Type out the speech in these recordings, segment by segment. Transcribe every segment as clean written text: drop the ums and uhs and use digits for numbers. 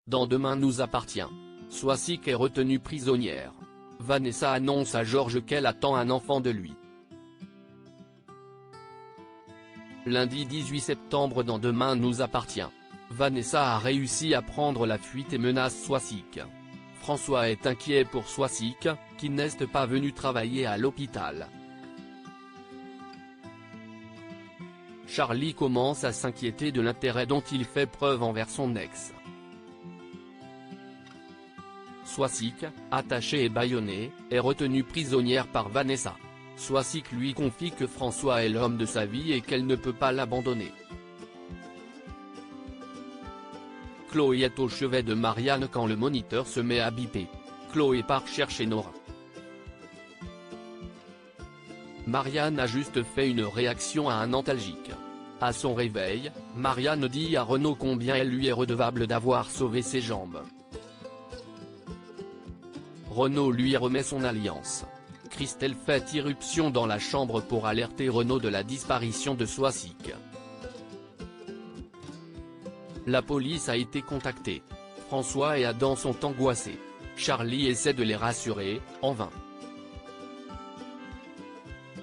Dans Demain nous appartient. Swazik est retenue prisonnière. Vanessa annonce à Georges qu'elle attend un enfant de lui. Lundi 18 septembre dans Demain nous appartient. Vanessa a réussi à prendre la fuite et menace Swazik. François est inquiet pour Swazik, qui n'est pas venu travailler à l'hôpital. Charlie commence à s'inquiéter de l'intérêt dont il fait preuve envers son ex. Swazik, attachée et bâillonnée, est retenue prisonnière par Vanessa. Swazik lui confie que François est l'homme de sa vie et qu'elle ne peut pas l'abandonner. Chloé est au chevet de Marianne quand le moniteur se met à biper. Chloé part chercher Nora. Marianne a juste fait une réaction à un antalgique. À son réveil, Marianne dit à Renaud combien elle lui est redevable d'avoir sauvé ses jambes. Renaud lui remet son alliance. Christelle fait irruption dans la chambre pour alerter Renaud de la disparition de Swazik. La police a été contactée. François et Adam sont angoissés. Charlie essaie de les rassurer, en vain.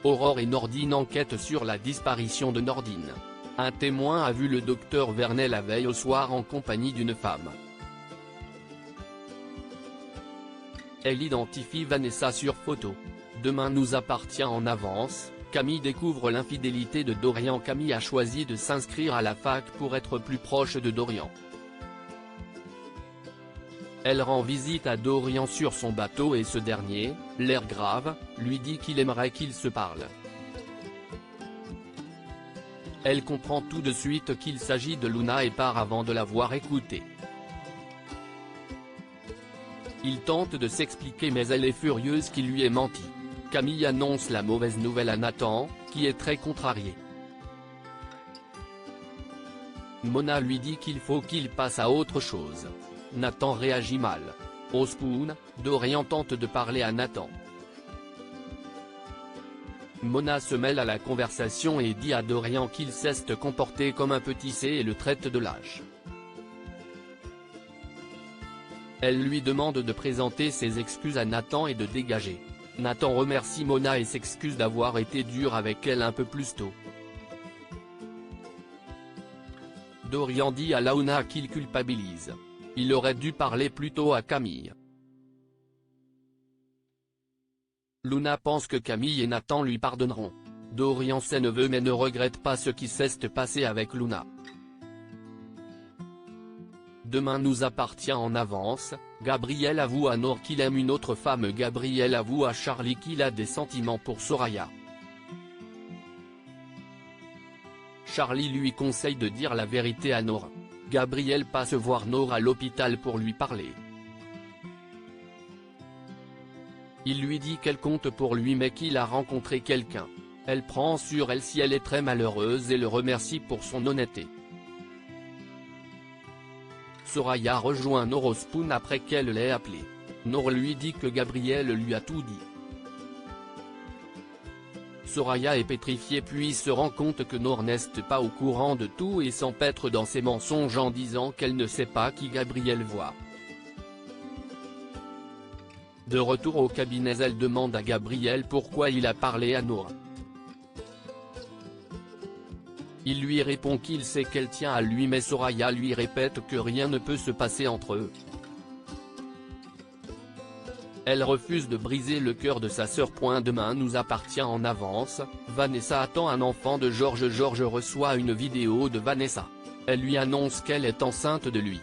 Aurore et Nordine enquêtent sur la disparition de Nordine. Un témoin a vu le docteur Vernet la veille au soir en compagnie d'une femme. Elle identifie Vanessa sur photo. Demain nous appartient en avance. Camille découvre l'infidélité de Dorian. Camille a choisi de s'inscrire à la fac pour être plus proche de Dorian. Elle rend visite à Dorian sur son bateau et ce dernier, l'air grave, lui dit qu'il aimerait qu'ils se parlent. Elle comprend tout de suite qu'il s'agit de Luna et part avant de l'avoir écoutée. Il tente de s'expliquer mais elle est furieuse qu'il lui ait menti. Camille annonce la mauvaise nouvelle à Nathan, qui est très contrarié. Mona lui dit qu'il faut qu'il passe à autre chose. Nathan réagit mal. Au spoon, Dorian tente de parler à Nathan. Mona se mêle à la conversation et dit à Dorian qu'il cesse de comporter comme un petit C et le traite de lâche. Elle lui demande de présenter ses excuses à Nathan et de dégager. Nathan remercie Mona et s'excuse d'avoir été dur avec elle un peu plus tôt. Dorian dit à Launa qu'il culpabilise. Il aurait dû parler plus tôt à Camille. Luna pense que Camille et Nathan lui pardonneront. Dorian sait neveu mais ne regrette pas ce qui s'est passé avec Luna. Demain nous appartient en avance. Gabriel avoue à Nord qu'il aime une autre femme. Gabriel avoue à Charlie qu'il a des sentiments pour Soraya. Charlie lui conseille de dire la vérité à Nora. Gabriel passe voir Nora à l'hôpital pour lui parler. Il lui dit qu'elle compte pour lui mais qu'il a rencontré quelqu'un. Elle prend sur elle si elle est très malheureuse et le remercie pour son honnêteté. Soraya rejoint Nora au spoon après qu'elle l'ait appelé. Nora lui dit que Gabriel lui a tout dit. Soraya est pétrifiée puis se rend compte que Nora n'est pas au courant de tout et s'empêtre dans ses mensonges en disant qu'elle ne sait pas qui Gabriel voit. De retour au cabinet, elle demande à Gabriel pourquoi il a parlé à Nora. Il lui répond qu'il sait qu'elle tient à lui mais Soraya lui répète que rien ne peut se passer entre eux. Elle refuse de briser le cœur de sa sœur. Demain nous appartient en avance. Vanessa attend un enfant de Georges. Georges reçoit une vidéo de Vanessa. Elle lui annonce qu'elle est enceinte de lui.